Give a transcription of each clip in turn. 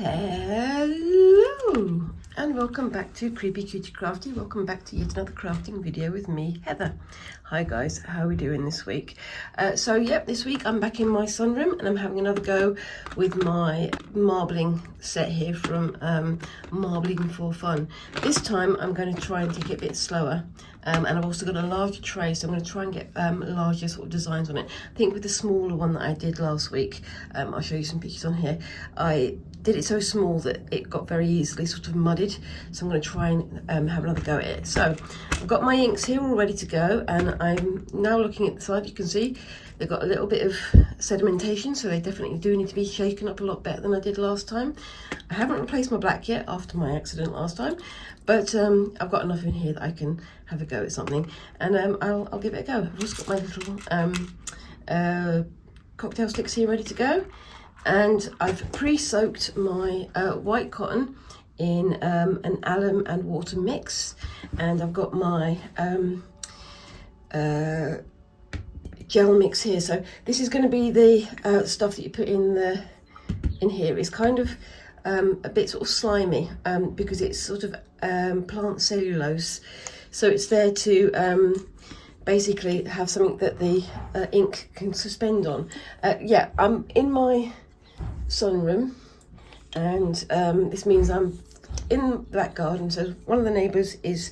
Hello and welcome back to Creepy Cutie Crafty. Welcome back to yet another crafting video with me, Heather. Hi guys, how are we doing this week? This week I'm back in my sunroom and I'm having another go with my marbling set here from Marbling for Fun. This time I'm going to try and take it a bit slower. And I've also got a larger tray, so I'm going to try and get larger sort of designs on it. I think with the smaller one that I did last week, I'll show you some pictures on here, I did it so small that it got very easily sort of muddied. So I'm going to try and have another go at it. So I've got my inks here all ready to go, and I'm now looking at the side. You can see they've got a little bit of sedimentation, so they definitely do need to be shaken up a lot better than I did last time. I haven't replaced my black yet after my accident last time, but I've got enough in here that I can have a go at something, and I'll give it a go. I've just got my little cocktail sticks here ready to go, and I've pre-soaked my white cotton in an alum and water mix, and I've got my gel mix here. So this is going to be the stuff that you put in here. It's kind of a bit sort of slimy because it's sort of plant cellulose, so it's there to basically have something that the ink can suspend on. I'm in my sunroom, and this means I'm in the back garden. So one of the neighbours is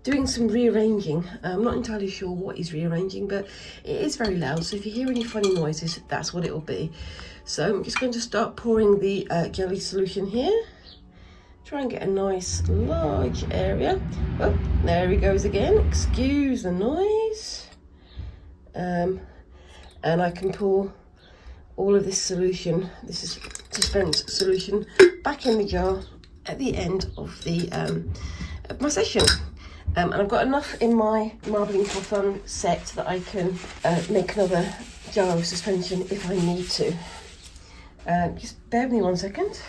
doing some rearranging. I'm not entirely sure what he's rearranging, but it is very loud, so if you hear any funny noises, that's what it will be. So I'm just going to start pouring the jelly solution here. Try and get a nice large area. Oh, there he goes again. Excuse the noise. And I can pour all of this solution, this is suspense solution, back in the jar at the end of the of my session. And I've got enough in my Marbling for Fun set that I can make another jar of suspension if I need to. Just bear with me 1 second.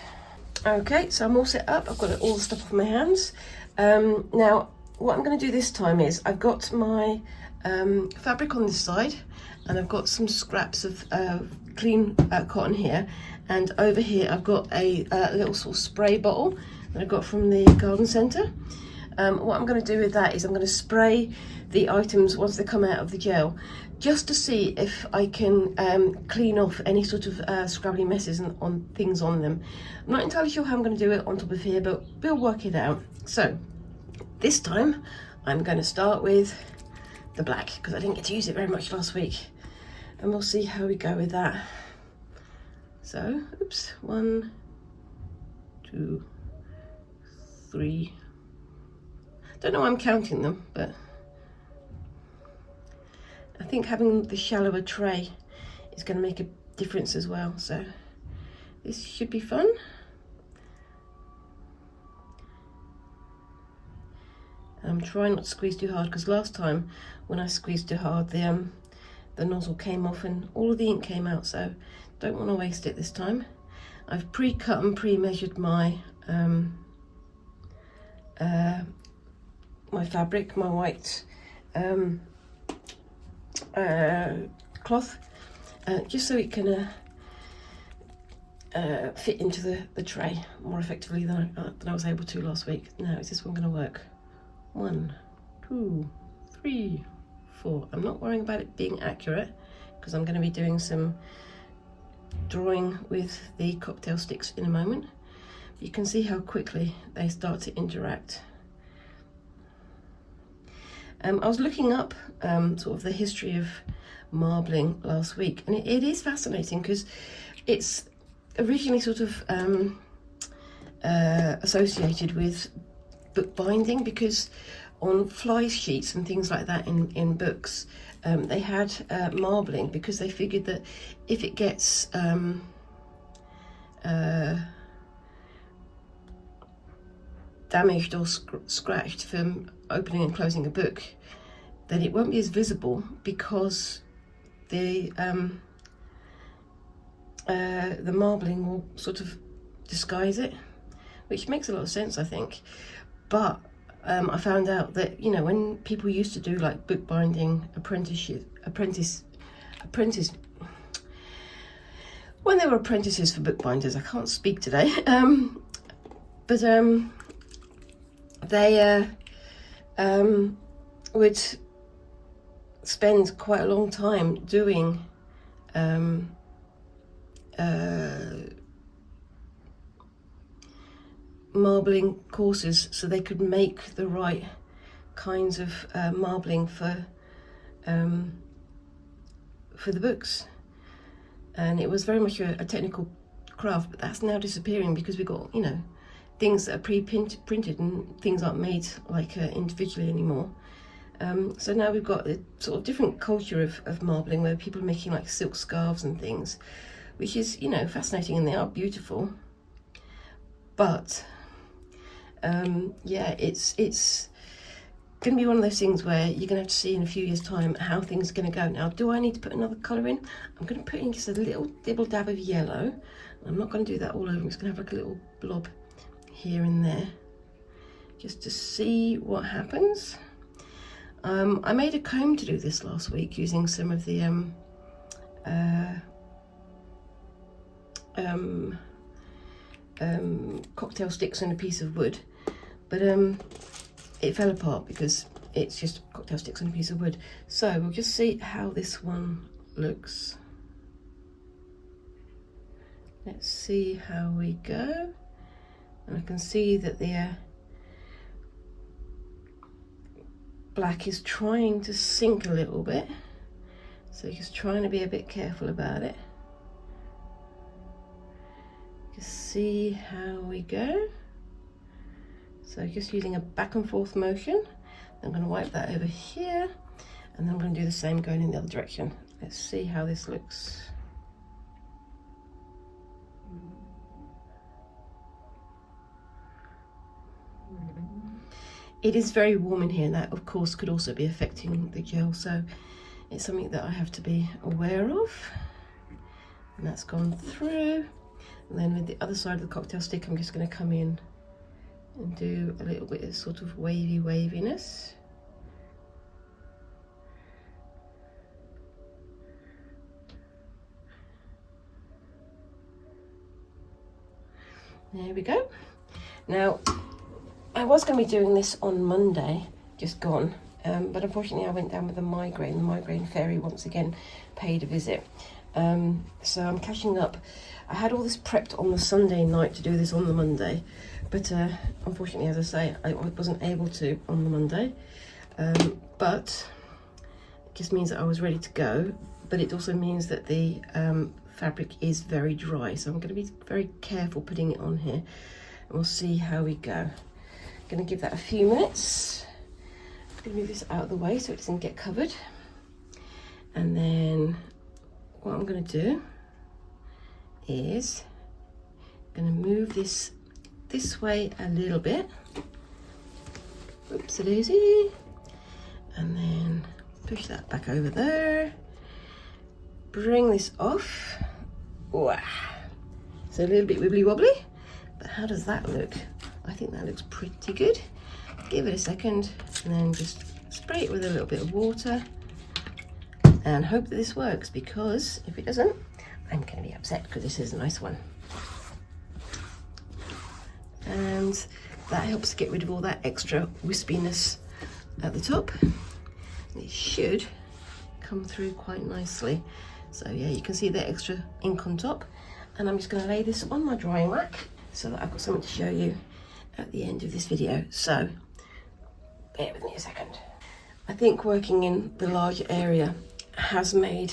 Okay, so I'm all set up. I've got all the stuff off my hands. Now, what I'm going to do this time is I've got my fabric on this side, and I've got some scraps of clean cotton here, and over here I've got a little sort of spray bottle that I got from the garden centre. What I'm going to do with that is I'm going to spray the items once they come out of the gel, just to see if I can clean off any sort of scrabbly messes on things on them. I'm not entirely sure how I'm going to do it on top of here, but we'll work it out. So this time I'm going to start with the black, because I didn't get to use it very much last week, and we'll see how we go with that. So, oops, 1, 2, 3. Don't know why I'm counting them, but I think having the shallower tray is going to make a difference as well. So this should be fun. I'm trying not to squeeze too hard, because last time when I squeezed too hard, the nozzle came off and all of the ink came out, so don't want to waste it this time. I've pre-cut and pre-measured my my fabric, my white cloth, just so it can fit into the tray more effectively than I was able to last week. Now, is this one going to work? 1, 2, 3, 4. I'm not worrying about it being accurate, because I'm going to be doing some drawing with the cocktail sticks in a moment. But you can see how quickly they start to interact. I was looking up sort of the history of marbling last week, and it is fascinating, because it's originally sort of associated with bookbinding, because on fly sheets and things like that in books, they had marbling, because they figured that if it gets damaged or scratched from opening and closing a book, then it won't be as visible, because the marbling will sort of disguise it, which makes a lot of sense, I think. But I found out that, you know, when people used to do like bookbinding when they were apprentices for bookbinders. I can't speak today. But they would spend quite a long time doing marbling courses, so they could make the right kinds of marbling for the books. And it was very much a technical craft, but that's now disappearing because we've got, you know, things that are pre-printed and things aren't made like individually anymore. So now we've got a sort of different culture of marbling where people are making like silk scarves and things, which is, you know, fascinating, and they are beautiful. But yeah, it's going to be one of those things where you're going to have to see in a few years' time how things are going to go. Now, do I need to put another colour in? I'm going to put in just a little dibble dab of yellow. I'm not going to do that all over. I'm just going to have like a little blob here and there, just to see what happens. I made a comb to do this last week using some of the cocktail sticks and a piece of wood, but it fell apart because it's just cocktail sticks and a piece of wood. So we'll just see how this one looks. Let's see how we go. And I can see that the black is trying to sink a little bit, so just trying to be a bit careful about it. Just see how we go. So just using a back and forth motion. I'm going to wipe that over here, and then I'm going to do the same going in the other direction. Let's see how this looks. It is very warm in here, and that of course could also be affecting the gel, so it's something that I have to be aware of. And that's gone through. And then with the other side of the cocktail stick, I'm just going to come in and do a little bit of sort of wavy waviness. There we go. Now, I was going to be doing this on Monday, just gone, but unfortunately I went down with a migraine. The migraine fairy once again paid a visit. So I'm catching up. I had all this prepped on the Sunday night to do this on the Monday, but unfortunately, as I say, I wasn't able to on the Monday. But it just means that I was ready to go, but it also means that the fabric is very dry, so I'm going to be very careful putting it on here, and we'll see how we go. I'm going to give that a few minutes. I'm going to move this out of the way so it doesn't get covered, and then what I'm going to do is I'm going to move this way a little bit. Oopsie daisy. And then push that back over there. Bring this off. Wow. So a little bit wibbly wobbly, but how does that look? I think that looks pretty good. Give it a second and then just spray it with a little bit of water and hope that this works, because if it doesn't, I'm going to be upset because this is a nice one. And that helps get rid of all that extra wispiness at the top. It should come through quite nicely. So yeah, you can see the extra ink on top. And I'm just going to lay this on my drying rack so that I've got something to show you at the end of this video. So bear with me a second. I think working in the larger area has made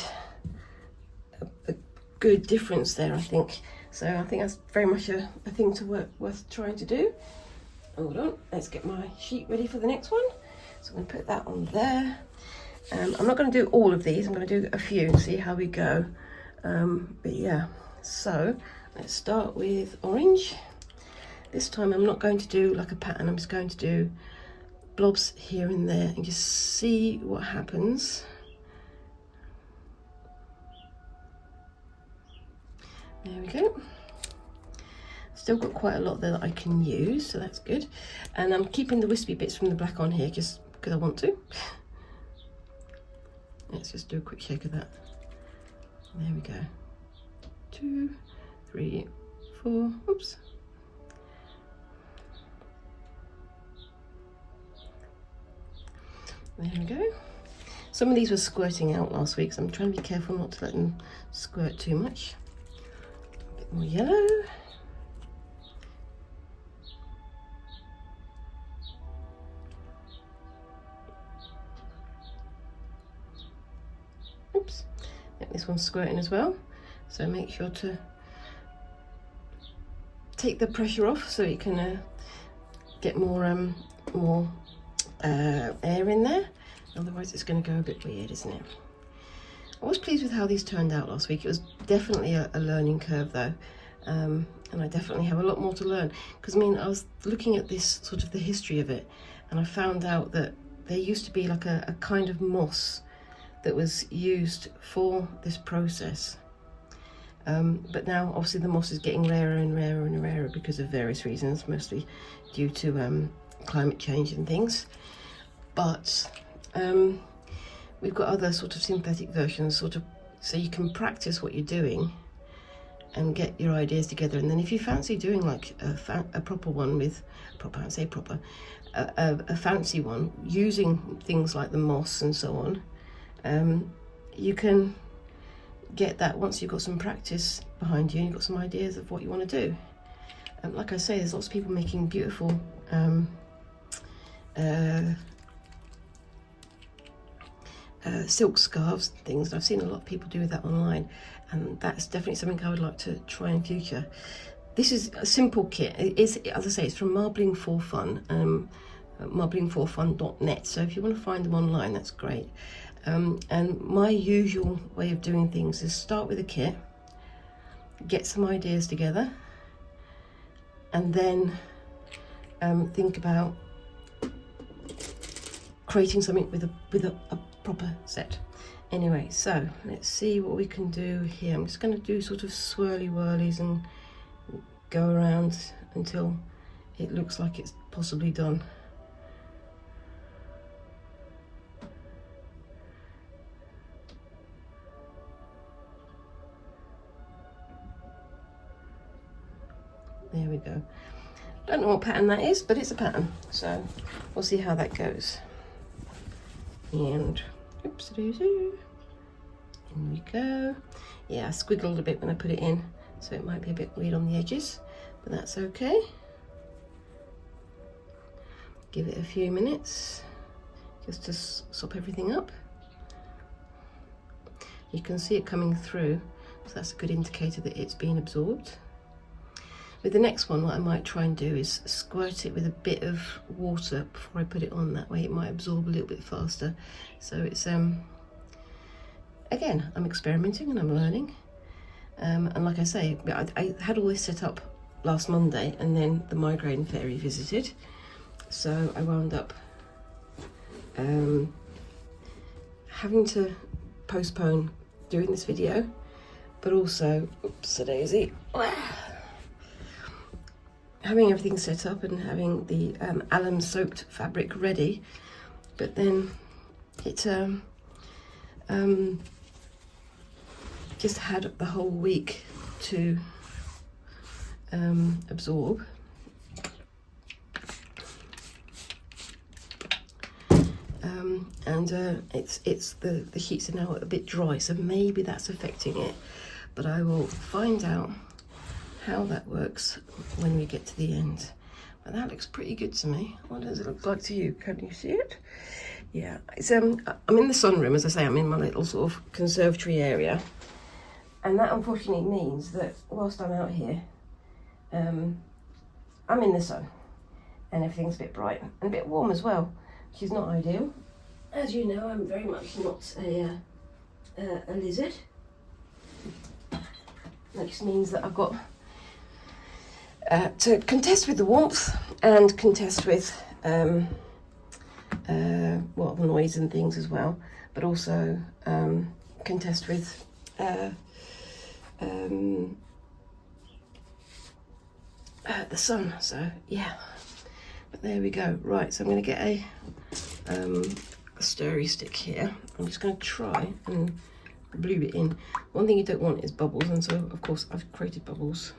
a good difference there, I think. So I think that's very much a thing to worth trying to do. Hold on, let's get my sheet ready for the next one. So I'm going to put that on there. I'm not going to do all of these, I'm going to do a few and see how we go. But yeah, so let's start with orange. This time I'm not going to do like a pattern, I'm just going to do blobs here and there and just see what happens. There we go. Still got quite a lot there that I can use, so that's good. And I'm keeping the wispy bits from the black on here just because I want to. Let's just do a quick shake of that. There we go. 2, 3, 4, oops. There we go. Some of these were squirting out last week, so I'm trying to be careful not to let them squirt too much. A bit more yellow. Oops, yeah, this one's squirting as well, so make sure to take the pressure off so you can get more air in there, otherwise it's going to go a bit weird, isn't it? I was pleased with how these turned out last week. It was definitely a learning curve though, and I definitely have a lot more to learn, because I mean, I was looking at this sort of the history of it, and I found out that there used to be like a kind of moss that was used for this process, but now obviously the moss is getting rarer and rarer and rarer because of various reasons, mostly due to climate change and things. But we've got other sort of synthetic versions, sort of, so you can practice what you're doing and get your ideas together. And then if you fancy doing like a proper one with I say proper, a fancy one using things like the moss and so on, you can get that once you've got some practice behind you and you've got some ideas of what you want to do. Like I say, there's lots of people making beautiful silk scarves and things. I've seen a lot of people do that online, and that's definitely something I would like to try in future. This is a simple kit. It is, as I say, it's from Marbling for Fun, marblingforfun.net, so if you want to find them online, that's great. And my usual way of doing things is start with a kit, get some ideas together, and then think about creating something with a proper set. Anyway, so let's see what we can do here. I'm just going to do sort of swirly whirlies and go around until it looks like it's possibly done. There we go. Don't know what pattern that is, but it's a pattern, so we'll see how that goes. And oopsie-doosey, in we go. Yeah, I squiggled a bit when I put it in, so it might be a bit weird on the edges, but that's okay. Give it a few minutes just to sop everything up. You can see it coming through, so that's a good indicator that it's being absorbed. With the next one, what I might try and do is squirt it with a bit of water before I put it on. That way it might absorb a little bit faster. So it's, again, I'm experimenting and I'm learning. And like I say, I had all this set up last Monday, and then the migraine fairy visited. So I wound up having to postpone doing this video, but also, oops-a-daisy, having everything set up and having the alum soaked fabric ready, but then it just had the whole week to absorb. And it's the sheets are now a bit dry, so maybe that's affecting it, but I will find out how that works when we get to the end. But that looks pretty good to me. What does it look like to you? Can you see it? Yeah, it's I'm in the sunroom, as I say. I'm in my little sort of conservatory area, and that unfortunately means that whilst I'm out here, I'm in the sun, and everything's a bit bright and a bit warm as well, which is not ideal. As you know, I'm very much not a lizard. That just means that I've got to contest with the warmth and contest with well, the noise and things as well, but also contest with the sun. So yeah, but there we go. Right, so I'm going to get a stirry stick here. I'm just going to try and blew it in. One thing you don't want is bubbles, and so of course I've created bubbles.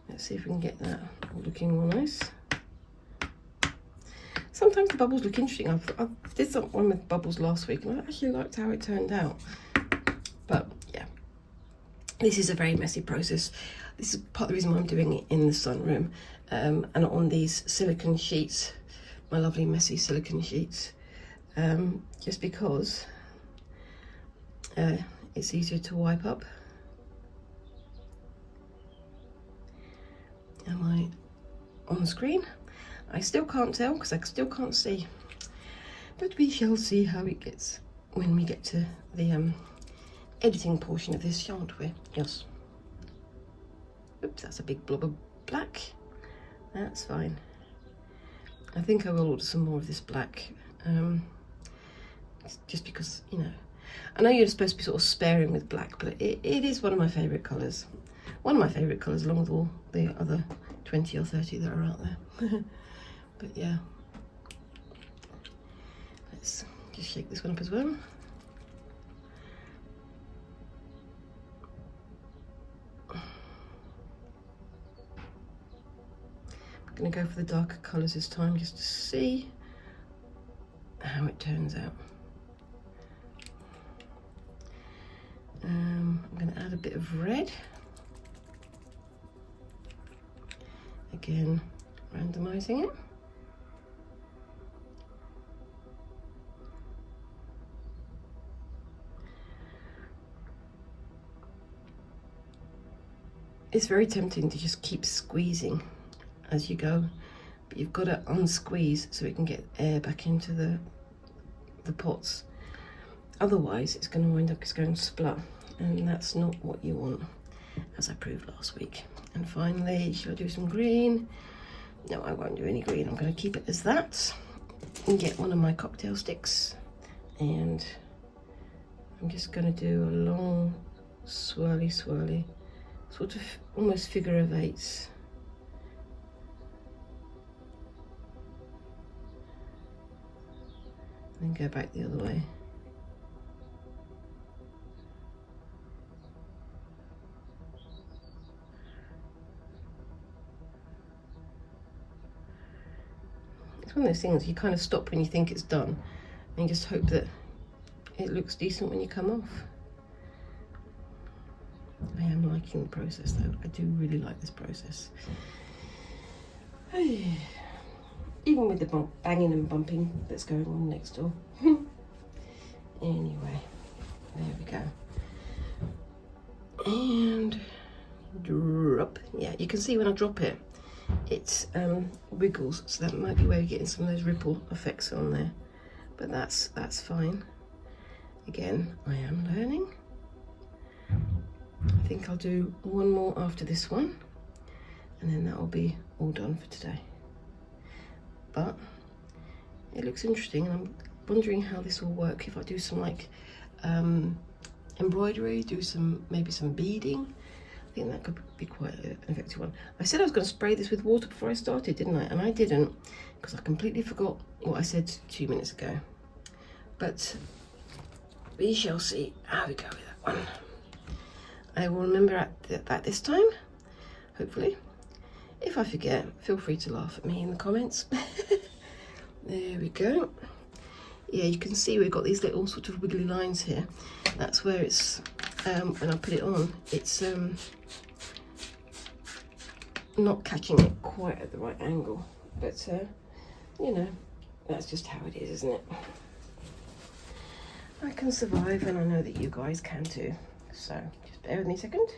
Let's see if we can get that all looking all nice. Sometimes the bubbles look interesting. I did one with bubbles last week and I actually liked how it turned out. But yeah, this is a very messy process. This is part of the reason why I'm doing it in the sunroom, and on these silicone sheets, my lovely messy silicone sheets, just because it's easier to wipe up. Am I on the screen? I still can't tell because I still can't see, but we shall see how it gets when we get to the editing portion of this, shan't we? Yes. Oops, that's a big blob of black. That's fine. I think I will order some more of this black, just because, you know, I know you're supposed to be sort of sparing with black, but it is one of my favourite colours. One of my favourite colours, along with all the other 20 or 30 that are out there. But yeah, let's just shake this one up as well. I'm going to go for the darker colours this time just to see how it turns out. I'm going to add a bit of red. Again, randomising it. It's very tempting to just keep squeezing as you go, but you've got to unsqueeze so it can get air back into the pots. Otherwise it's going to wind up just going splat, and that's not what you want, as I proved last week. And finally, should I do some green? No, I won't do any green. I'm going to keep it as that and get one of my cocktail sticks, and I'm just going to do a long swirly sort of almost figure of eights. And then go back the other way. It's one of those things you kind of stop when you think it's done and you just hope that it looks decent when you come off. I am liking the process though. I do really like this process. Even with the banging and bumping that's going on next door. Anyway, there we go. And drop. Yeah, you can see when I drop it, it wiggles, so that might be where you're getting some of those ripple effects on there. But that's fine. Again, I am learning. I think I'll do one more after this one, and then that will be all done for today. But it looks interesting, and I'm wondering how this will work if I do some like embroidery, do maybe some beading. I think that could be quite an effective one. I said I was going to spray this with water before I started, didn't I? And I didn't, because I completely forgot what I said 2 minutes ago. But we shall see how we go with that one. I will remember that this time, hopefully. If I forget, feel free to laugh at me in the comments. There we go. Yeah, you can see we've got these little sort of wiggly lines here. That's where it's, when I put it on, it's not catching it quite at the right angle. But, you know, that's just how it is, isn't it? I can survive, and I know that you guys can too. So, just bear with me a second.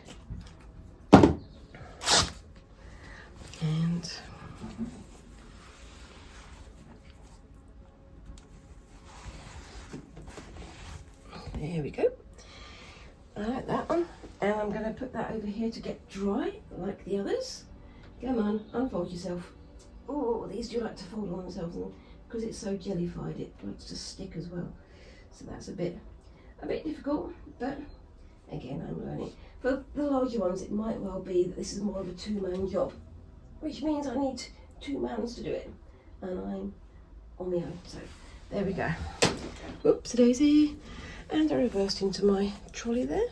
And there we go. I like that one. And I'm going to put that over here to get dry, like the others. Come on, unfold yourself. Oh, these do like to fold on themselves, and because it's so jellified, it likes to stick as well. So that's a bit difficult, but again, I'm learning. For the larger ones, it might well be that this is more of a two-man job, which means I need 2 mans to do it, and I'm on my own. So there we go. Whoops daisy. And I reversed into my trolley there.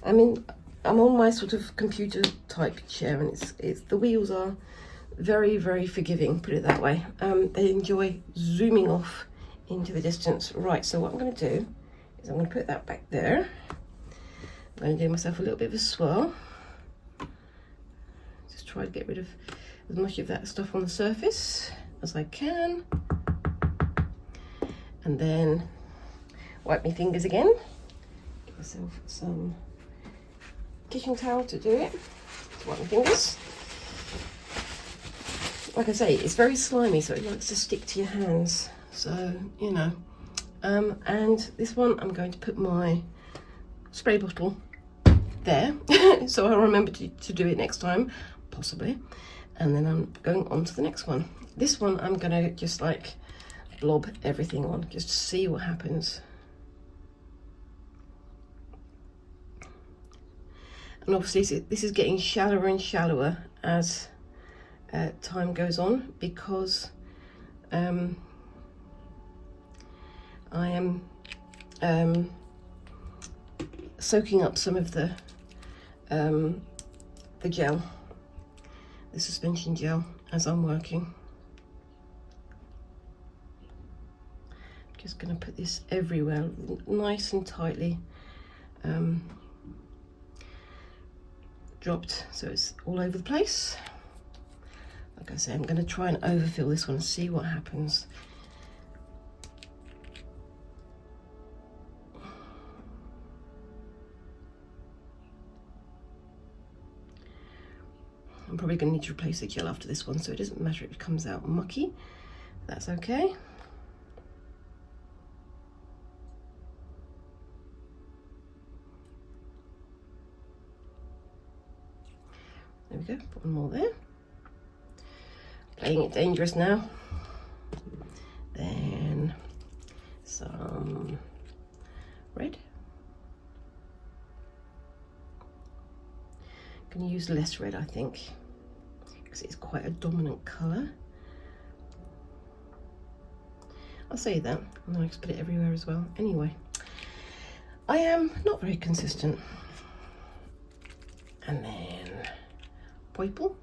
I mean, I'm on my sort of computer type chair, and it's the wheels are very, very forgiving, put it that way. They enjoy zooming off into the distance. Right, so what I'm going to do is I'm going to put that back there. I'm going to do myself a little bit of a swirl. Just try to get rid of as much of that stuff on the surface as I can. And then wipe my fingers again. Give myself some kitchen towel to do it. Just wipe my fingers. Like I say, it's very slimy, so it likes to stick to your hands. So, you know. And this one, I'm going to put my spray bottle there. So I'll remember to do it next time, possibly. And then I'm going on to the next one. This one, I'm going to just like blob everything on, just to see what happens. And obviously this is getting shallower and shallower as time goes on, because I am soaking up some of the gel, the suspension gel, as I'm working. Just going to put this everywhere, nice and tightly dropped, so it's all over the place. Like I say, I'm going to try and overfill this one and see what happens. I'm probably going to need to replace the gel after this one, so it doesn't matter if it comes out mucky. That's okay. There we go, put one more there. Playing it dangerous now. Then some red. I'm going to use less red, I think, because it's quite a dominant colour. I'll say that, and then I just put it everywhere as well. Anyway, I am not very consistent. And then purple.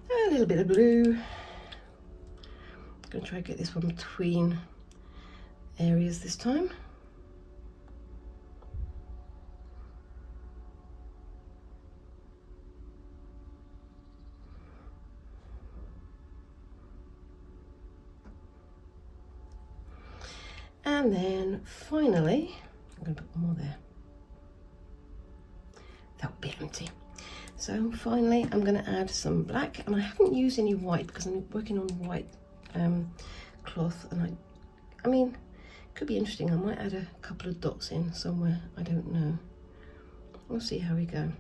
A little bit of blue. I'm going to try to get this one between areas this time. And then finally, I'm going to put one more there. That would be empty. So finally, I'm going to add some black, and I haven't used any white because I'm working on white cloth, and I mean, it could be interesting. I might add a couple of dots in somewhere. I don't know. We'll see how we go.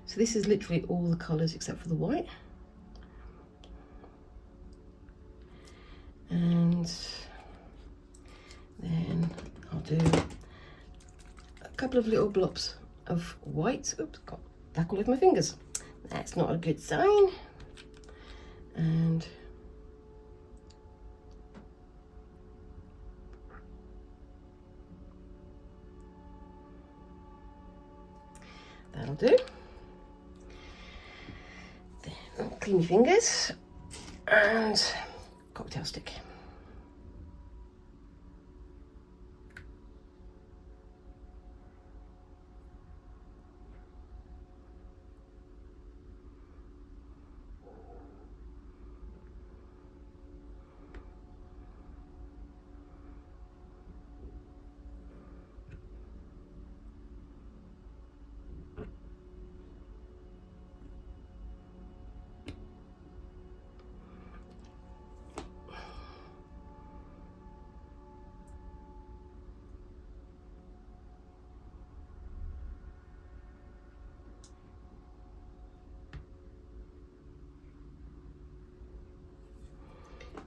So this is literally all the colours except for the white. And then I'll do a couple of little blobs of white. Oops, got black all over my fingers. That's not a good sign. And that'll do. Then clean your fingers and cocktail stick.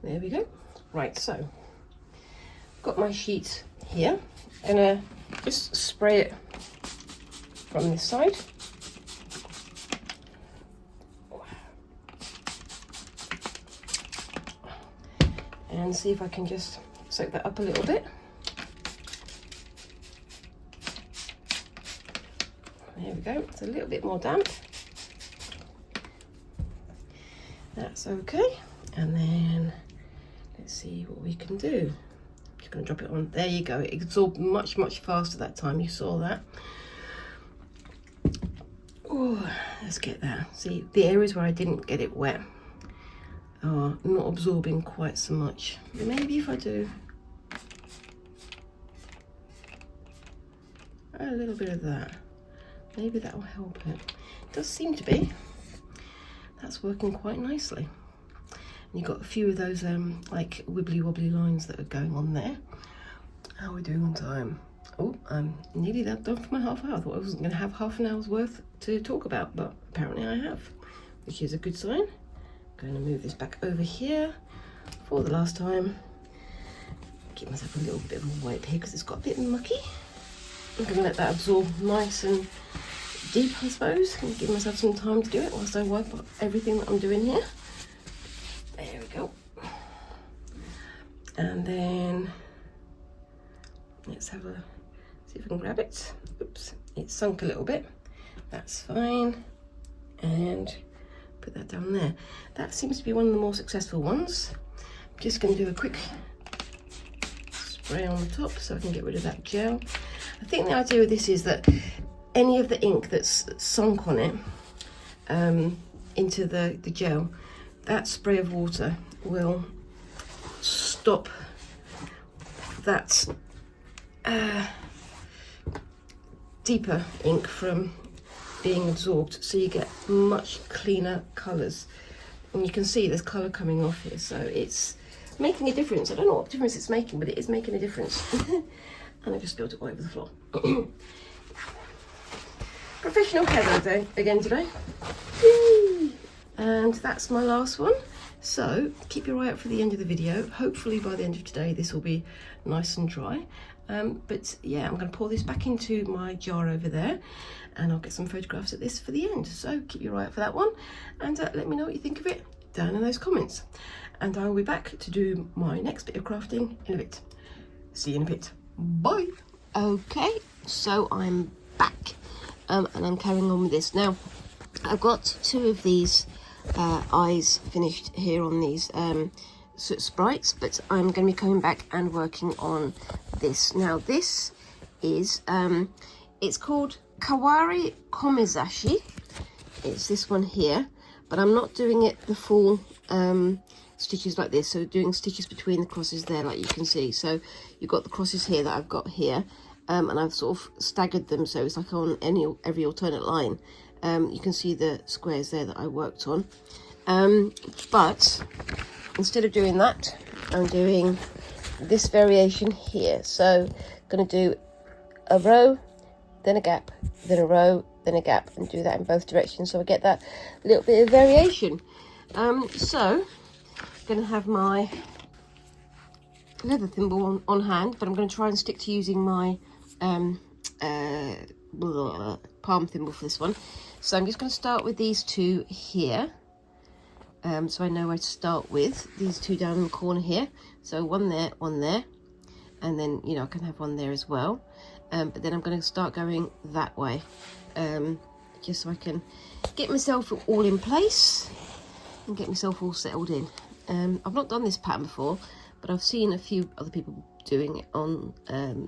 There we go. Right, so got my sheet here. I'm gonna just spray it from this side. And see if I can just soak that up a little bit. There we go, it's a little bit more damp. That's okay. And then let's see what we can do. Just gonna drop it on. There you go. It absorbed much, much faster that time. You saw that. Oh, let's get that. See, the areas where I didn't get it wet are not absorbing quite so much. Maybe if I do a little bit of that, maybe that will help it. It does seem to be. That's working quite nicely. And you've got a few of those like wibbly wobbly lines that are going on there. How are we doing on time? Oh, I'm nearly done for my half hour. I thought I wasn't going to have half an hour's worth to talk about, but apparently I have, which is a good sign. Going to move this back over here for the last time. Give myself a little bit of a wipe here because it's got a bit mucky. I'm going to let that absorb nice and deep, I suppose, and give myself some time to do it whilst I wipe up everything that I'm doing here. There we go. And then let's have a see if I can grab it. Oops, it's sunk a little bit. That's fine. And put that down there. That seems to be one of the more successful ones. I'm just going to do a quick spray on the top so I can get rid of that gel. I think the idea with this is that any of the ink that's sunk on it into the gel, that spray of water will stop that deeper ink from being absorbed, so you get much cleaner colours. And you can see there's colour coming off here, so it's making a difference. I don't know what difference it's making, but it is making a difference. And I just spilled it all over the floor. Professional Heather again today. Whee! And that's my last one. So keep your eye out for the end of the video. Hopefully by the end of today this will be nice and dry. But yeah, I'm going to pour this back into my jar over there, and I'll get some photographs of this for the end. So keep your eye out for that one, and let me know what you think of it down in those comments. And I will be back to do my next bit of crafting in a bit. See you in a bit. Bye. Okay, so I'm back, and I'm carrying on with this now. I've got two of these eyes finished here on these sprites, but I'm going to be coming back and working on this. Now this is it's called Kawari Komizashi. It's this one here, but I'm not doing it the full stitches like this, so doing stitches between the crosses there, like you can see. So you've got the crosses here that I've got here, and I've sort of staggered them so it's like on every alternate line. You can see the squares there that I worked on, but instead of doing that, I'm doing this variation here. So I'm going to do a row, then a gap, then a row, then a gap, and do that in both directions, so I get that little bit of variation. So I'm going to have my leather thimble on hand, but I'm going to try and stick to using my palm thimble for this one. So I'm just going to start with these two here. So I know where to start with. These two down in the corner here. So one there, and then, you know, I can have one there as well. But then I'm going to start going that way, just so I can get myself all in place and get myself all settled in. I've not done this pattern before, but I've seen a few other people doing it on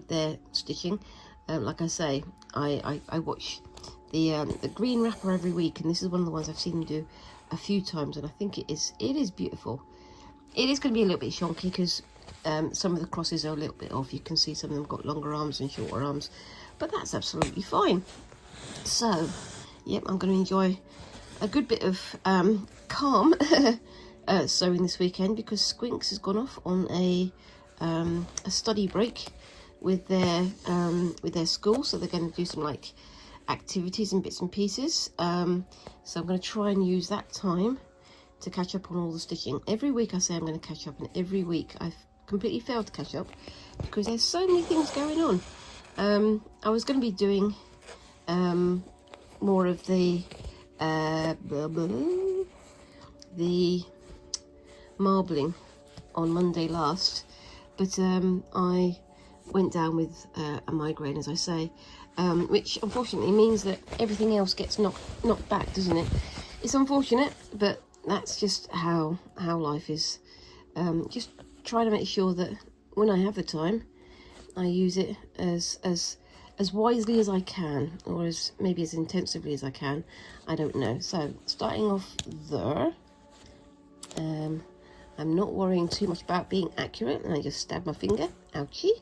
their stitching. Like I say, I watch the green wrapper every week, and this is one of the ones I've seen them do a few times, and I think it is beautiful. It is going to be a little bit shonky because some of the crosses are a little bit off. You can see some of them got longer arms and shorter arms, but that's absolutely fine. So yep, I'm going to enjoy a good bit of calm sewing this weekend, because Squinks has gone off on a study break with their school, so they're going to do some like activities and bits and pieces. So I'm going to try and use that time to catch up on all the stitching. Every week I say I'm going to catch up, and every week I've completely failed to catch up because there's so many things going on. I was going to be doing more of the marbling on Monday last, but I went down with a migraine, as I say, which unfortunately means that everything else gets knocked back, doesn't it? It's unfortunate, but that's just how life is. Just try to make sure that when I have the time, I use it as wisely as I can, or maybe as intensively as I can. I don't know. So starting off there, I'm not worrying too much about being accurate, and I just stabbed my finger. Ouchie!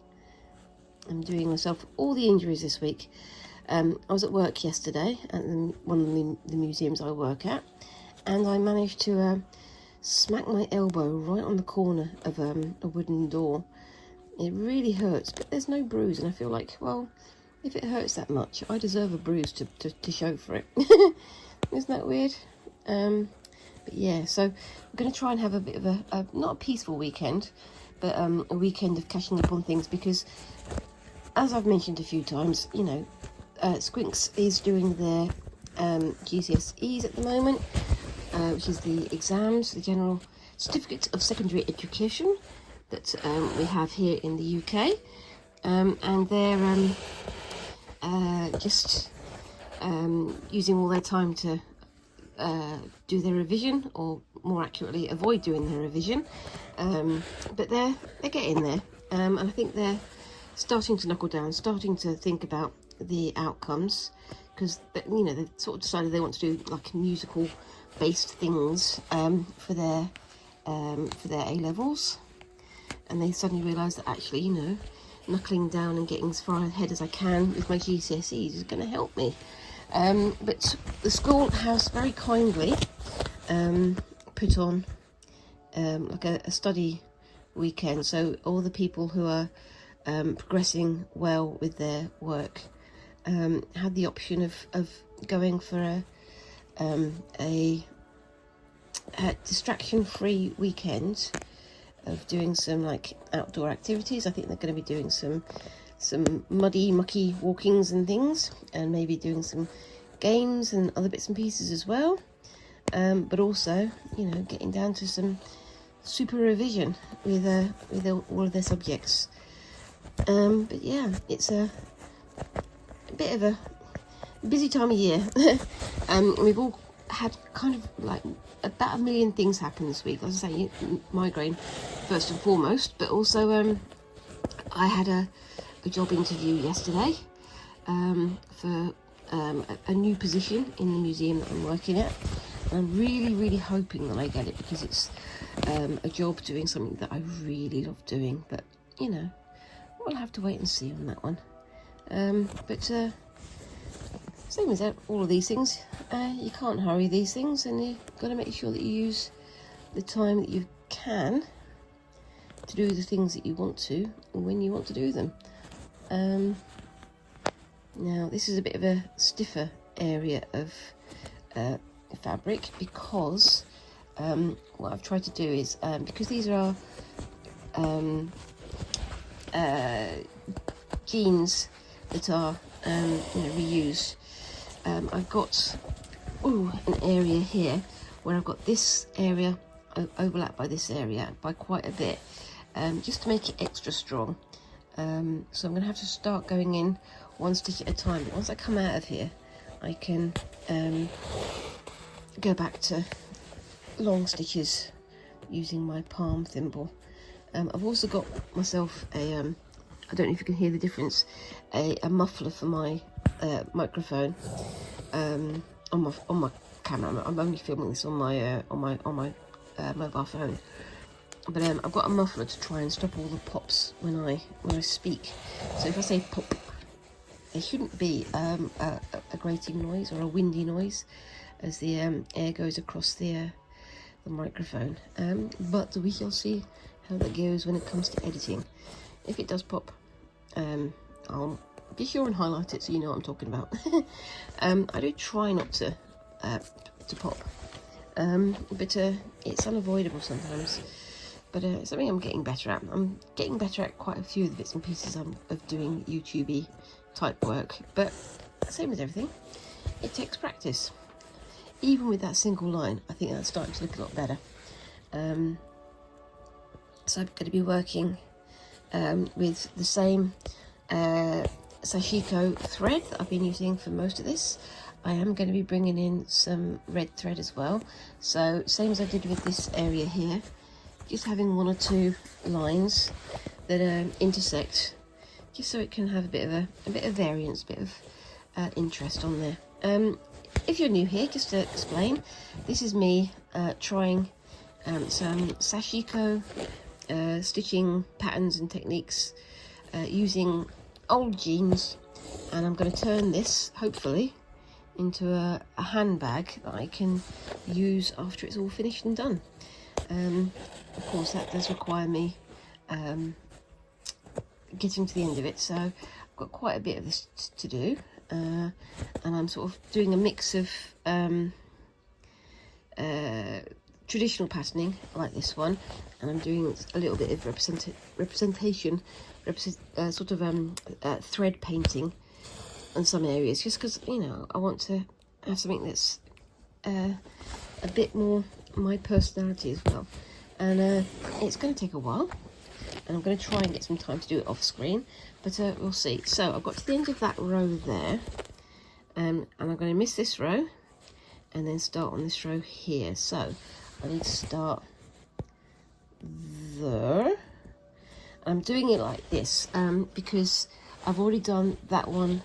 I'm doing myself all the injuries this week. I was at work yesterday at one of the museums I work at, and I managed to smack my elbow right on the corner of a wooden door. It really hurts, but there's no bruise, and I feel like, well, if it hurts that much, I deserve a bruise to show for it. Isn't that weird? But yeah, so I'm going to try and have a bit of a not a peaceful weekend, but a weekend of catching up on things, because as I've mentioned a few times, you know, Squinks is doing their GCSEs at the moment, which is the exams, the General Certificate of Secondary Education that we have here in the UK, and they're just using all their time to do their revision, or more accurately, avoid doing their revision. But they're getting there, and I think they're starting to knuckle down, starting to think about the outcomes, because you know, they've sort of decided they want to do like musical based things for their A levels, and they suddenly realise that actually, you know, knuckling down and getting as far ahead as I can with my GCSEs is going to help me. But the school has very kindly put on like a study weekend, so all the people who are progressing well with their work had the option of going for a distraction-free weekend of doing some like outdoor activities. I think they're going to be doing some muddy, mucky walkings and things, and maybe doing some games and other bits and pieces as well. But also, you know, getting down to some super revision with all of their subjects. But yeah, it's a bit of a busy time of year. We've all had kind of like about 1 million things happen this week. As I say, migraine first and foremost, but also I had a job interview yesterday for a new position in the museum that I'm working at. And I'm really hoping that I get it, because it's a job doing something that I really love doing. But you know, we'll have to wait and see on that one. But same as all of these things, you can't hurry these things, and you've got to make sure that you use the time that you can to do the things that you want to when you want to do them. Now this is a bit of a stiffer area of fabric, because what I've tried to do is, because these are jeans that are you know, reused, I've got an area here where I've got this area overlapped by this area by quite a bit, just to make it extra strong. So I'm going to have to start going in one stitch at a time, but once I come out of here I can go back to long stitches using my palm thimble. I've also got myself a I don't know if you can hear the difference, a muffler for my microphone on my camera. I'm only filming this on my mobile phone, but I've got a muffler to try and stop all the pops when I speak. So if I say pop, there shouldn't be a grating noise or a windy noise as the air goes across the microphone. But we shall see how that goes when it comes to editing. If it does pop, I'll be sure and highlight it so you know what I'm talking about. I do try not to pop but it's unavoidable sometimes. But it's something I'm getting better at. I'm getting better at quite a few of the bits and pieces of doing YouTube-y type work. But same with everything, it takes practice. Even with that single line, I think that's starting to look a lot better. So I'm going to be working with the same Sashiko thread that I've been using for most of this. I am going to be bringing in some red thread as well. So same as I did with this area here, just having 1 or 2 lines that intersect, just so it can have a bit of variance, a bit of interest on there. If you're new here, just to explain, this is me trying some Sashiko stitching patterns and techniques using old jeans, and I'm going to turn this hopefully into a handbag that I can use after it's all finished and done. Of course that does require me getting to the end of it, so I've got quite a bit of this to do, and I'm sort of doing a mix of traditional patterning like this one, and I'm doing a little bit of thread painting in some areas, just because, you know, I want to have something that's a bit more my personality as well. And it's going to take a while, and I'm going to try and get some time to do it off screen, but we'll see. So I've got to the end of that row there, and I'm going to miss this row and then start on this row here. So I need to start there. I'm doing it like this because I've already done that one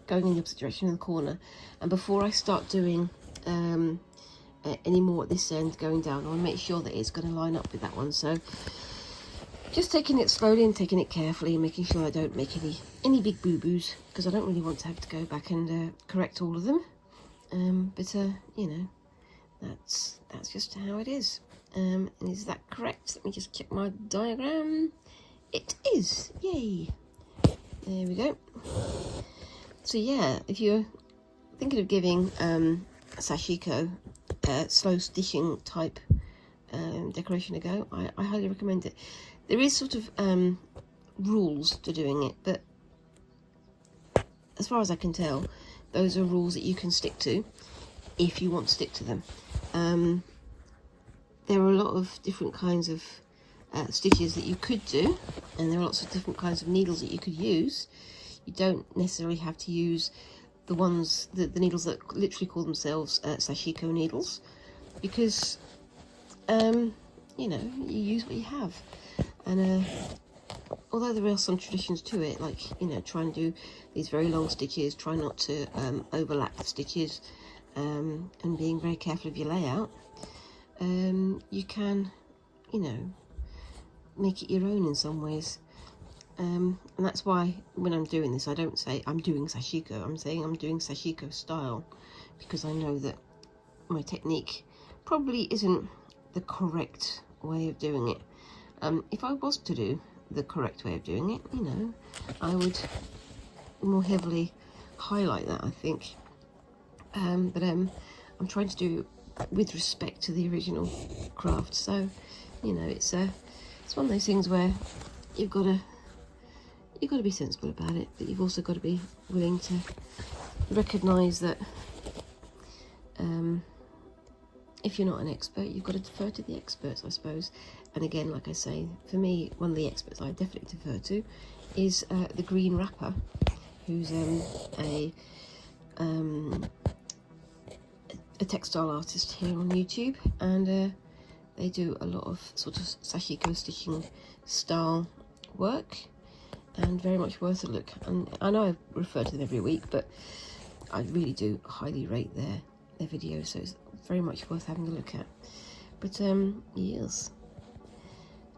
going in the opposite direction in the corner, and before I start doing any more at this end going down, I want to make sure that it's going to line up with that one. So just taking it slowly and taking it carefully and making sure I don't make any big boo-boos, because I don't really want to have to go back and correct all of them. But you know, that's just how it is. And is that correct? Let me just check my diagram. It is. Yay. There we go. So yeah, if you're thinking of giving Sashiko slow stitching type decoration a go, I highly recommend it. There is sort of rules to doing it, but as far as I can tell, those are rules that you can stick to if you want to stick to them. There are a lot of different kinds of stitches that you could do, and there are lots of different kinds of needles that you could use. You don't necessarily have to use the ones, the needles that literally call themselves Sashiko needles, because you know, you use what you have. And although there are some traditions to it, like, you know, trying to do these very long stitches, try not to overlap the stitches, and being very careful of your layout, you can, you know, make it your own in some ways. And that's why when I'm doing this, I don't say I'm doing Sashiko, I'm saying I'm doing Sashiko style, because I know that my technique probably isn't the correct way of doing it. If I was to do the correct way of doing it, you know, I would more heavily highlight that, I think. But I'm trying to do with respect to the original craft. So, you know, it's one of those things where you've got to be sensible about it, but you've also got to be willing to recognise that if you're not an expert, you've got to defer to the experts, I suppose. And again, like I say, for me, one of the experts I definitely defer to is the Green Rapper, who's a textile artist here on YouTube, and they do a lot of sort of Sashiko stitching style work, and very much worth a look. And I know I refer to them every week, but I really do highly rate their videos, so it's very much worth having a look at. But yes,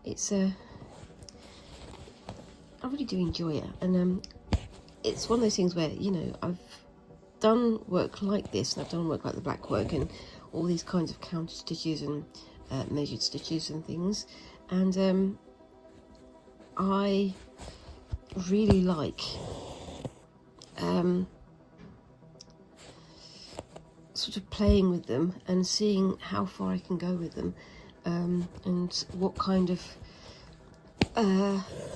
it's I really do enjoy it, and it's one of those things where, you know, I've done work like this, and I've done work like the black work and all these kinds of counter stitches and measured stitches and things, and I really like sort of playing with them and seeing how far I can go with them, and what kind of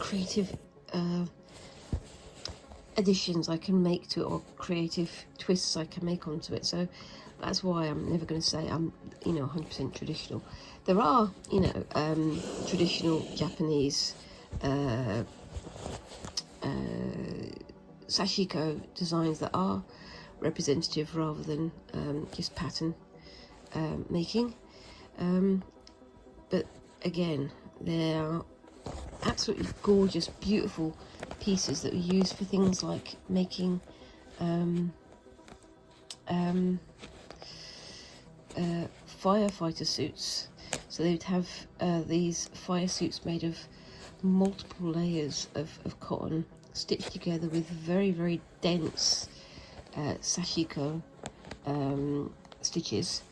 creative additions I can make to it, or creative twists I can make onto it. So that's why I'm never going to say I'm, you know, 100% traditional. There are, you know, traditional Japanese Sashiko designs that are representative rather than just pattern making, but again, they are absolutely gorgeous, beautiful pieces that we use for things like making firefighter suits. So they'd have these fire suits made of multiple layers of cotton stitched together with very, very dense Sashiko stitches,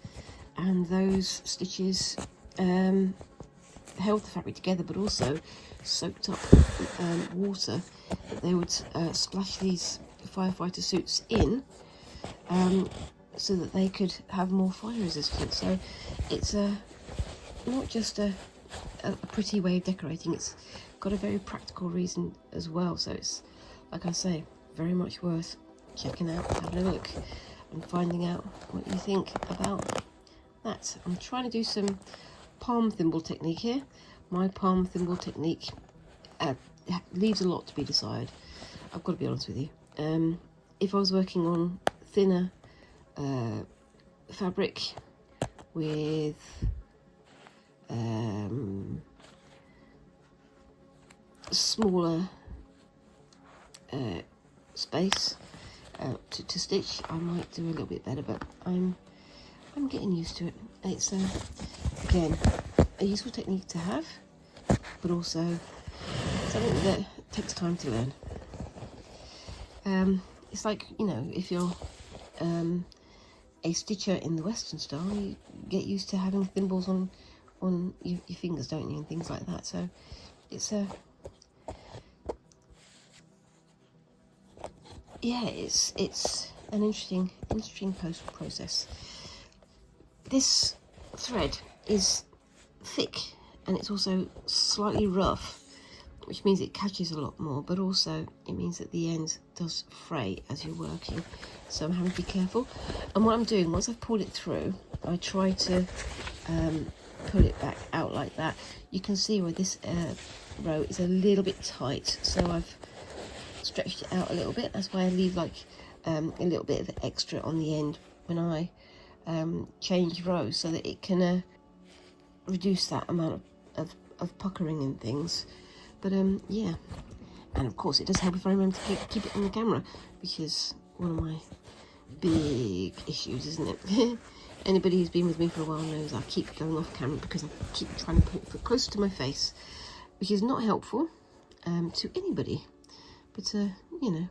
and those stitches held the fabric together, but also soaked up water that they would splash these firefighter suits in, so that they could have more fire resistance. So it's not just a pretty way of decorating, it's got a very practical reason as well. So it's, like I say, very much worth checking out, having a look and finding out what you think about that. I'm trying to do some palm thimble technique here. My palm thimble technique leaves a lot to be desired, I've got to be honest with you. If I was working on thinner fabric with smaller space to stitch, I might do a little bit better, but I'm getting used to it. It's again a useful technique to have, but also something that takes time to learn. It's like, you know, if you're a stitcher in the Western style, you get used to having thimbles on your fingers, don't you, and things like that. So it's yeah, it's an interesting process. This thread is thick and it's also slightly rough, which means it catches a lot more, but also it means that the end does fray as you're working. So I'm having to be careful. And what I'm doing, once I've pulled it through, I try to pull it back out like that. You can see where this row is a little bit tight, so I've stretched it out a little bit. That's why I leave like a little bit of extra on the end when I change rows, so that it can reduce that amount of puckering and things. But yeah, and of course it does help if I remember to keep it on the camera, because one of my big issues, isn't it? Anybody who's been with me for a while knows I keep going off camera because I keep trying to put it closer to my face, which is not helpful to anybody. But you know,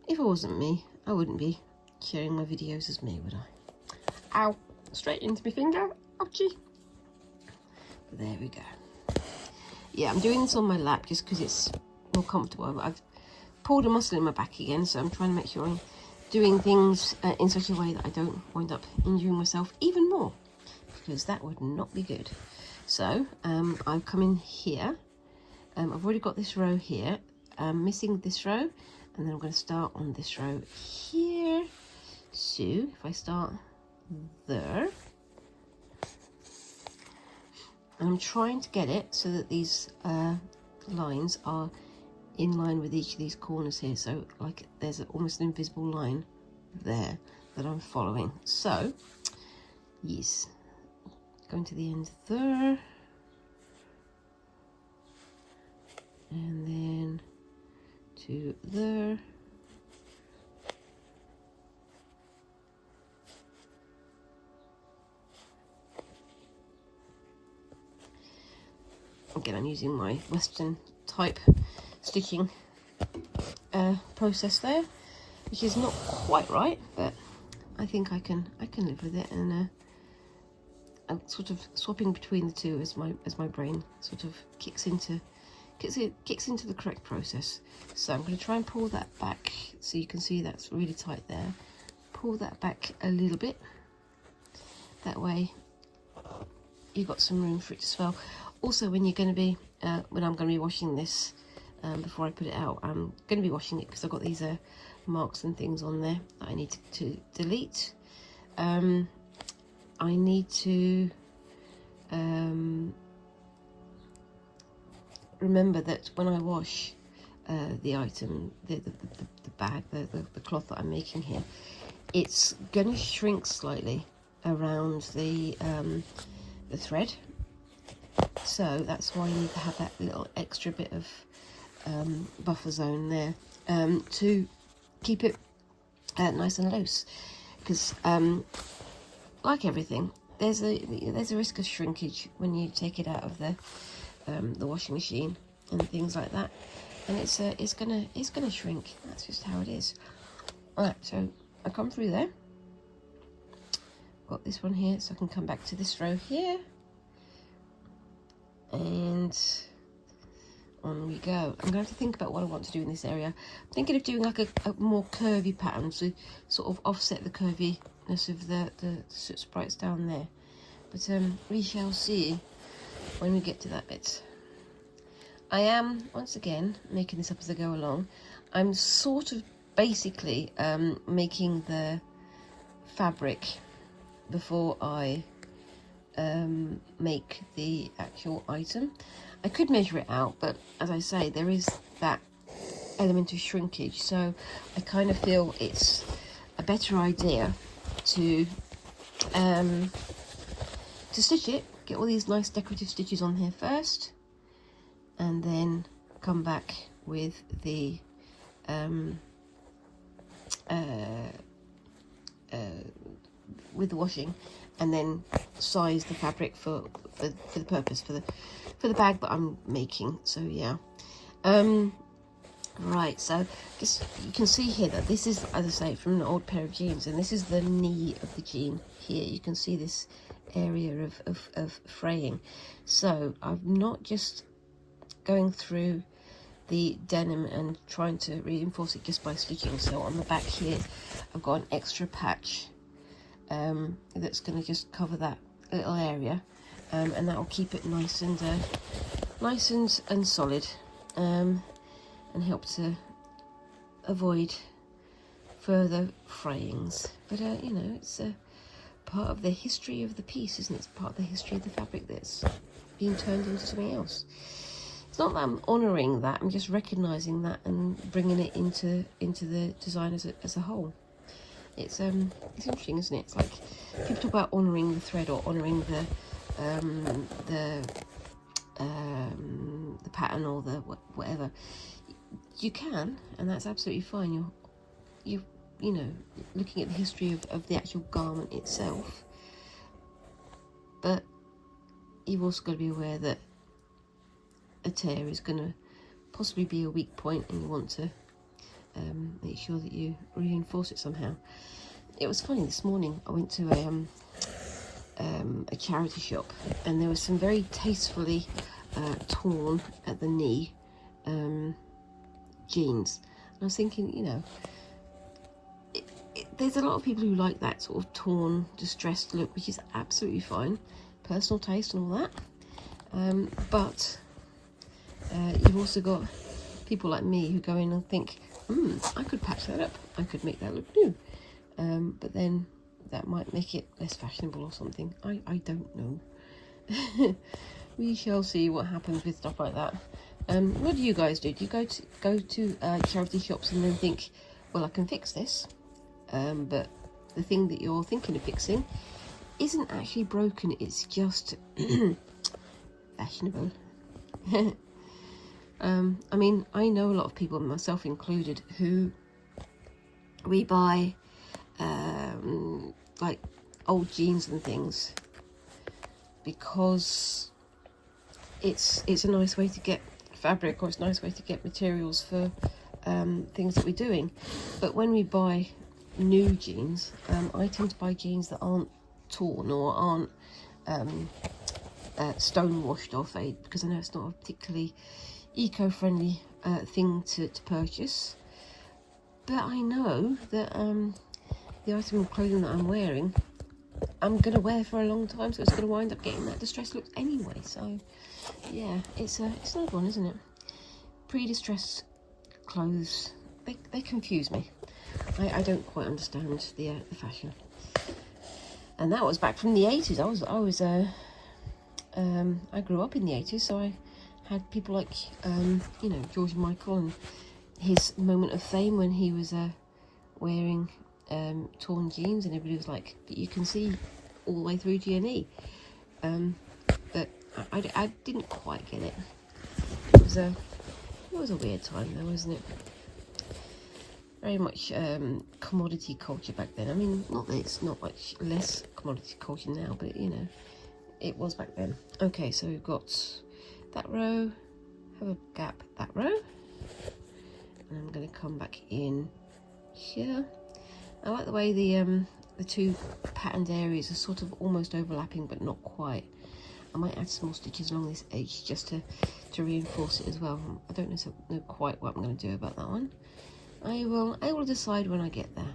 if it wasn't me, I wouldn't be sharing my videos as me, would I? Ow, straight into my finger, ouchie. But there we go. Yeah, I'm doing this on my lap just because it's more comfortable. I've pulled a muscle in my back again, so I'm trying to make sure I'm doing things in such a way that I don't wind up injuring myself even more, because that would not be good. So I've come in here. I've already got this row here. I'm missing this row, and then I'm going to start on this row here. So if I start there, and I'm trying to get it so that these lines are in line with each of these corners here, so like there's almost an invisible line there that I'm following. So yes, going to the end there, and then to there, again I'm using my Western type stitching process there, which is not quite right, but I think I can live with it, and I'm sort of swapping between the two as my brain sort of kicks into the correct process. So I'm going to try and pull that back so you can see that's really tight there. pull that back a little bit. That way you've got some room for it to swell. Also, when you're going to be, when I'm going to be washing this, before I put it out, I'm going to be washing it because I've got these marks and things on there that I need to delete. I need to remember that when I wash the item, the bag, the cloth that I'm making here, it's going to shrink slightly around the thread. So that's why you need to have that little extra bit of buffer zone there to keep it nice and loose. Because like everything, there's a risk of shrinkage when you take it out of the washing machine and things like that, and it's gonna shrink. That's just how it is. Alright, so I come through there, got this one here, so I can come back to this row here, and on we go. I'm going to have to think about what I want to do in this area. I'm thinking of doing like a more curvy pattern to sort of offset the curviness of the soot sprites down there, but we shall see when we get to that bit. I am, once again, making this up as I go along. I'm sort of basically making the fabric before I make the actual item. I could measure it out, but as I say, there is that element of shrinkage, so I kind of feel it's a better idea to stitch it, get all these nice decorative stitches on here first, and then come back with the washing, and then size the fabric for the purpose for the bag that I'm making. So yeah, right, so just you can see here that this is, as I say, from an old pair of jeans, and this is the knee of the jean here. You can see this area of fraying. So I'm not just going through the denim and trying to reinforce it just by stitching. So on the back here I've got an extra patch that's going to just cover that little area, and that will keep it nice and solid, and help to avoid further frayings. But you know, it's part of the history of the piece, isn't it? It's part of the history of the fabric that's being turned into something else. It's not that I'm honouring that, I'm just recognising that and bringing it into the design as a whole. It's interesting, isn't it? It's like people talk about honouring the thread or honouring the pattern or the whatever. You can, and that's absolutely fine. You know, looking at the history of the actual garment itself, but you've also got to be aware that a tear is going to possibly be a weak point, and you want to make sure that you reinforce it somehow. It was funny, this morning I went to a charity shop, and there was some very tastefully torn at the knee jeans, and I was thinking, you know, there's a lot of people who like that sort of torn, distressed look, which is absolutely fine, personal taste and all that, but you've also got people like me who go in and think, I could patch that up, I could make that look new, but then that might make it less fashionable or something. I don't know. We shall see what happens with stuff like that. What do you guys do? Do you go to charity shops and then think, well, I can fix this, but the thing that you're thinking of fixing isn't actually broken, it's just fashionable. I mean, I know a lot of people, myself included, who we buy like old jeans and things because it's a nice way to get fabric, or it's a nice way to get materials for things that we're doing. But when we buy new jeans, I tend to buy jeans that aren't torn or aren't stone washed or fade, because I know it's not a particularly eco-friendly thing to purchase. But I know that the item of clothing that I'm wearing, I'm going to wear for a long time, so it's going to wind up getting that distressed look anyway. So, yeah, it's an odd one, isn't it? Pre-distressed clothes, they confuse me. I don't quite understand the fashion. And that was back from the 80s. I grew up in the 80s, so I had people like, you know, George Michael and his moment of fame when he was wearing torn jeans, and everybody was like, but you can see all the way through to your knee. But I didn't quite get it. It was a weird time though, wasn't it? Very much commodity culture back then. I mean, not that it's not much less commodity culture now, but you know, it was back then. Okay, so we've got that row, have a gap that row, and I'm going to come back in here. I like the way the two patterned areas are sort of almost overlapping, but not quite. I might add some more stitches along this edge just to reinforce it as well. I don't know quite what I'm going to do about that one. I will decide when I get there.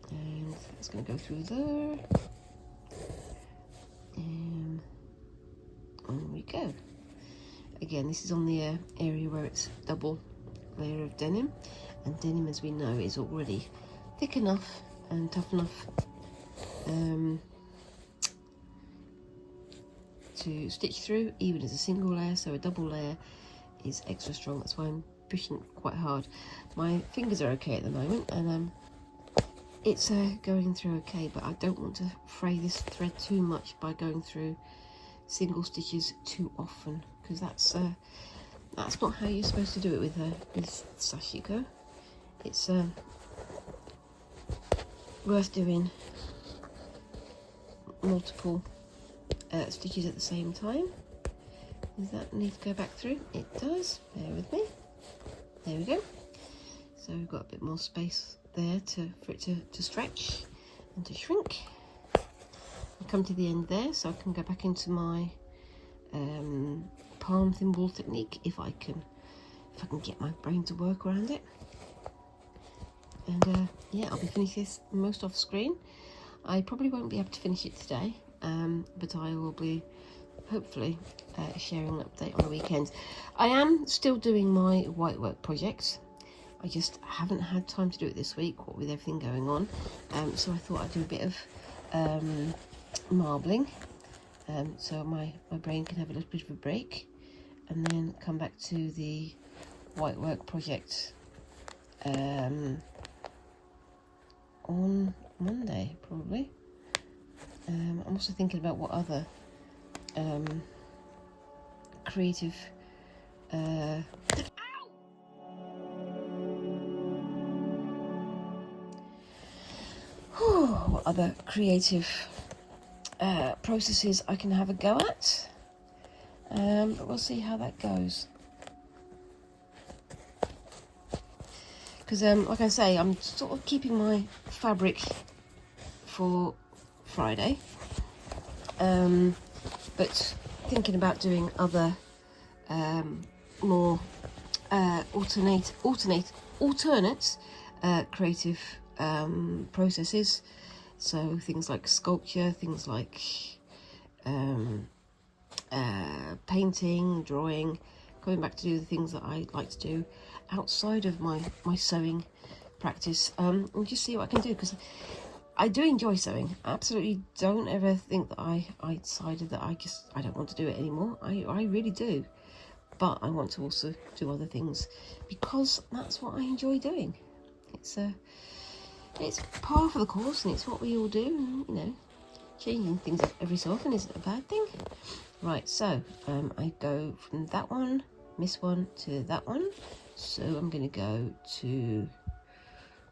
And it's going to go through there. And on we go. Again, this is on the area where it's double layer of denim, and denim, as we know, is already thick enough and tough enough to stitch through, even as a single layer. So a double layer is extra strong. That's why I'm pushing quite hard. My fingers are okay at the moment, and it's going through okay, but I don't want to fray this thread too much by going through single stitches too often, because that's not how you're supposed to do it with Sashiko. It's worth doing multiple stitches at the same time. Does that need to go back through? It does. Bear with me. There we go. So we've got a bit more space there for it to stretch and to shrink. I'll come to the end there, so I can go back into my palm thimble technique if I can get my brain to work around it. And yeah, I'll be finishing this most off screen. I probably won't be able to finish it today, but I will be hopefully sharing an update on the weekend. I am still doing my white work projects. I just haven't had time to do it this week, what with everything going on. So I thought I'd do a bit of marbling, so my brain can have a little bit of a break, and then come back to the white work project on Monday probably. I'm also thinking about what other creative what other creative processes I can have a go at, but we'll see how that goes. Because like I say, I'm sort of keeping my fabric for Friday, but thinking about doing other more alternate creative processes. So things like sculpture, things like painting, drawing, going back to do the things that I like to do outside of my sewing practice, and just see what I can do, because I do enjoy sewing. I absolutely don't ever think that I decided that I don't want to do it anymore. I really do, but I want to also do other things because that's what I enjoy doing. It's par for the course, and it's what we all do, and you know, changing things up every so often isn't a bad thing. Right, so I go from that one, miss one, to that one. So I'm going to go to,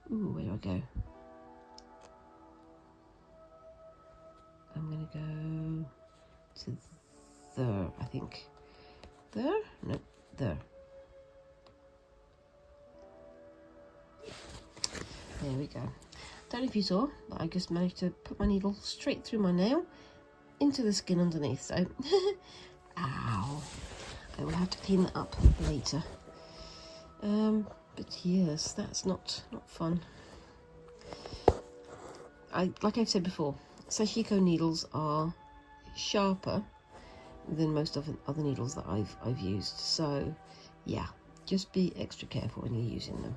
where do I go? I'm going to go to there, I think. There? No, there. There we go. Don't know if you saw, but I just managed to put my needle straight through my nail into the skin underneath. So, ow. I will have to clean that up later. But yes, that's not fun. like I've said before, Sashiko needles are sharper than most of the other needles that I've used. So yeah, just be extra careful when you're using them.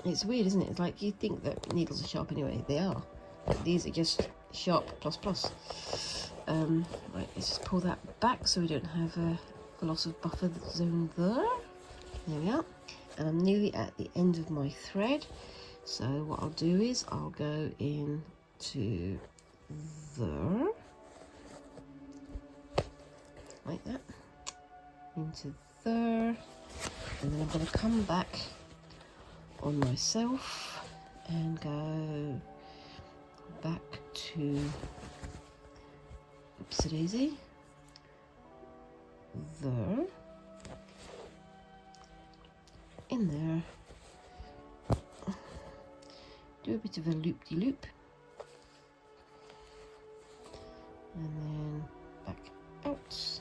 It's weird, isn't it? It's like you think that needles are sharp anyway. They are. But these are just sharp plus plus. Right, let's just pull that back so we don't have a loss of buffer zone there. There we are. And I'm nearly at the end of my thread. So what I'll do is I'll go into there. Like that. Into there. And then I'm going to come back on myself and go back to oopsie daisy there, in there, do a bit of a loop-de-loop, and then back out,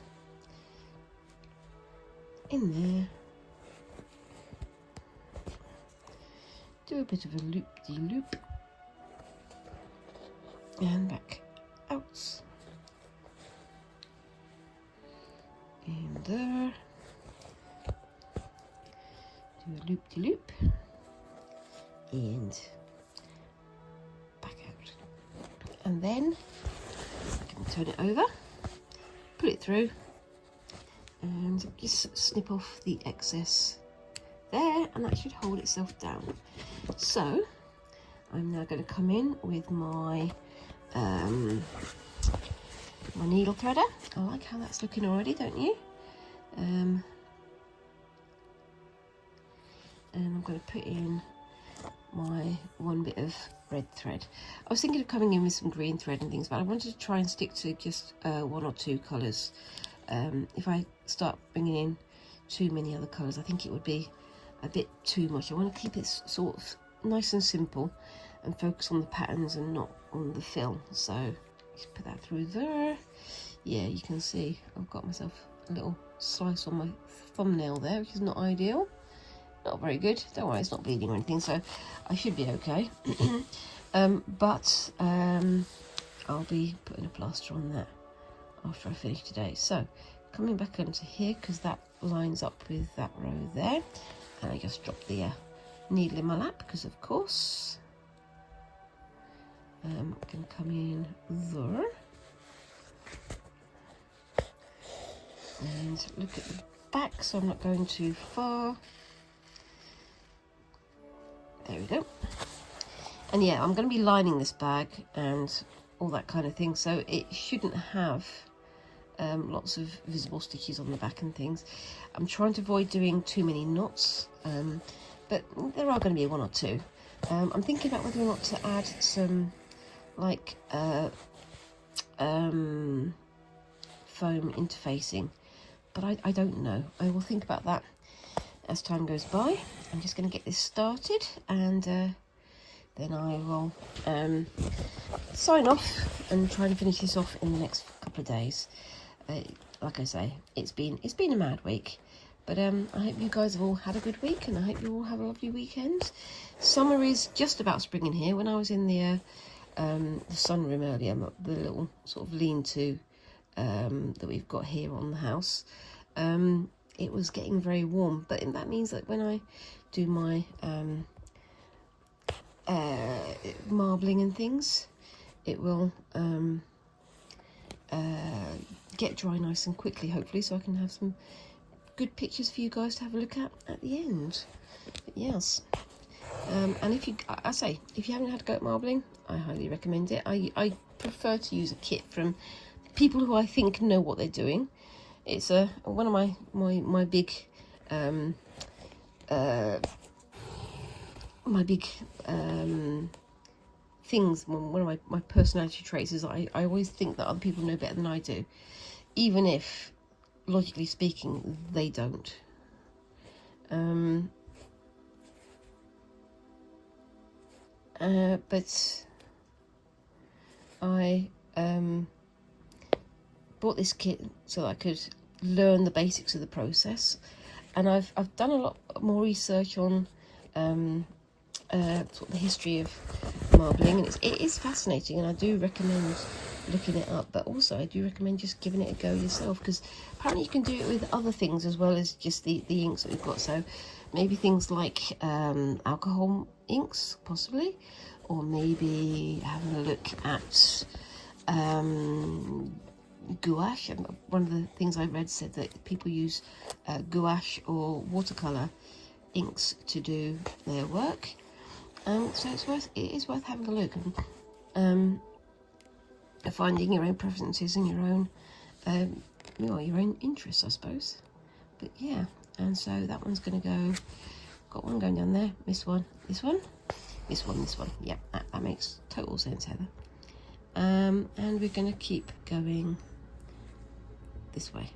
in there, do a bit of a loop-de-loop, and back out, in there, do a loop-de-loop, and back out. And then I can turn it over, put it through, and just snip off the excess there, and that should hold itself down. So I'm now going to come in with my my needle threader. I like how that's looking already, don't you? And I'm going to put in my one bit of red thread. I was thinking of coming in with some green thread and things, but I wanted to try and stick to just one or two colours. If I start bringing in too many other colours, I think it would be a bit too much. I want to keep it sort of nice and simple and focus on the patterns and not on the fill. So just put that through there. Yeah, you can see I've got myself a little slice on my thumbnail there, which is not ideal. Not very good. Don't worry, it's not bleeding or anything, so I should be okay. But I'll be putting a plaster on that after I finish today. So coming back onto here, because that lines up with that row there, and I just drop the needle in my lap, because of course I can come in there and look at the back, so I'm not going too far. There we go. And yeah, I'm going to be lining this bag and all that kind of thing, so it shouldn't have lots of visible stitches on the back and things. I'm trying to avoid doing too many knots, but there are going to be one or two. I'm thinking about whether or not to add some like foam interfacing, but I don't know. I will think about that as time goes by. I'm just going to get this started, and then I will sign off and try and finish this off in the next couple of days. Like I say, it's been a mad week, but I hope you guys have all had a good week, and I hope you all have a lovely weekend. Summer is just about springing here. When I was in the sunroom earlier, the little sort of lean-to that we've got here on the house, it was getting very warm, but that means that when I do my marbling and things, it will get dry nice and quickly, hopefully, so I can have some good pictures for you guys to have a look at the end. But yes, and if you haven't had a go at marbling, I highly recommend it. I prefer to use a kit from people who I think know what they're doing. It's one of my big things. One of my personality traits is I always think that other people know better than I do, even if logically speaking they don't. But I bought this kit so that I could learn the basics of the process, and I've done a lot more research on sort of the history of marbling, and it is fascinating, and I do recommend looking it up, but also I do recommend just giving it a go yourself, because apparently you can do it with other things as well as just the inks that we've got. So maybe things like alcohol inks possibly, or maybe having a look at gouache. One of the things I read said that people use gouache or watercolor inks to do their work. So it is worth having a look and finding your own preferences and your own your own interests, I suppose. But yeah, and so that one's going to go. Got one going down there. This one. Yeah, that makes total sense, Heather. And we're going to keep going this way.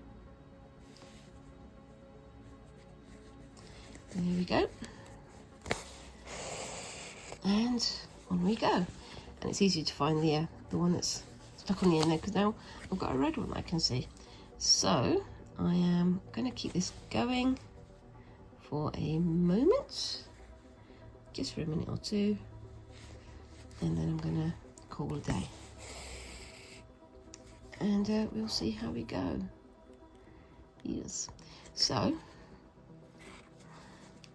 There we go. And on we go. And it's easier to find the one that's stuck on the end there, because now I've got a red one I can see. So I am going to keep this going for a moment, just for a minute or two, and then I'm going to call a day. And we'll see how we go. Yes. So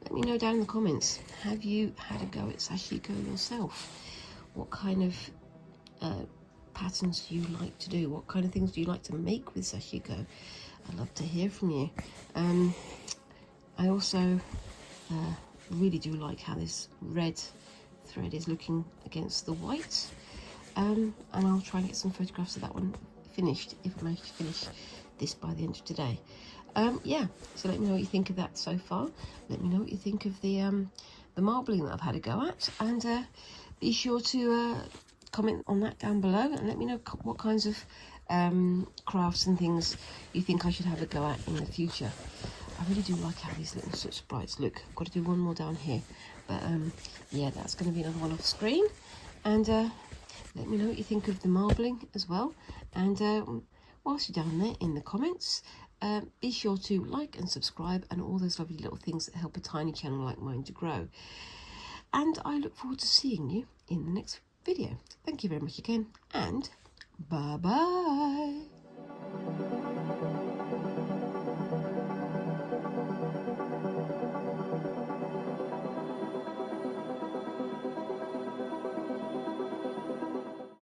let me know down in the comments, have you had a go at Sashiko yourself? What kind of patterns do you like to do? What kind of things do you like to make with Sashiko? I'd love to hear from you. I also really do like how this red thread is looking against the white. And I'll try and get some photographs of that one finished, if I manage to finish this by the end of today. Yeah, so let me know what you think of that so far. Let me know what you think of the marbling that I've had a go at, and be sure to comment on that down below, and let me know what kinds of crafts and things you think I should have a go at in the future. I really do like how these little soot sprites look. I've got to do one more down here, but yeah, that's going to be another one off screen. And let me know what you think of the marbling as well, and whilst you're down there in the comments, be sure to like and subscribe and all those lovely little things that help a tiny channel like mine to grow. And I look forward to seeing you in the next video. Thank you very much again, and bye bye.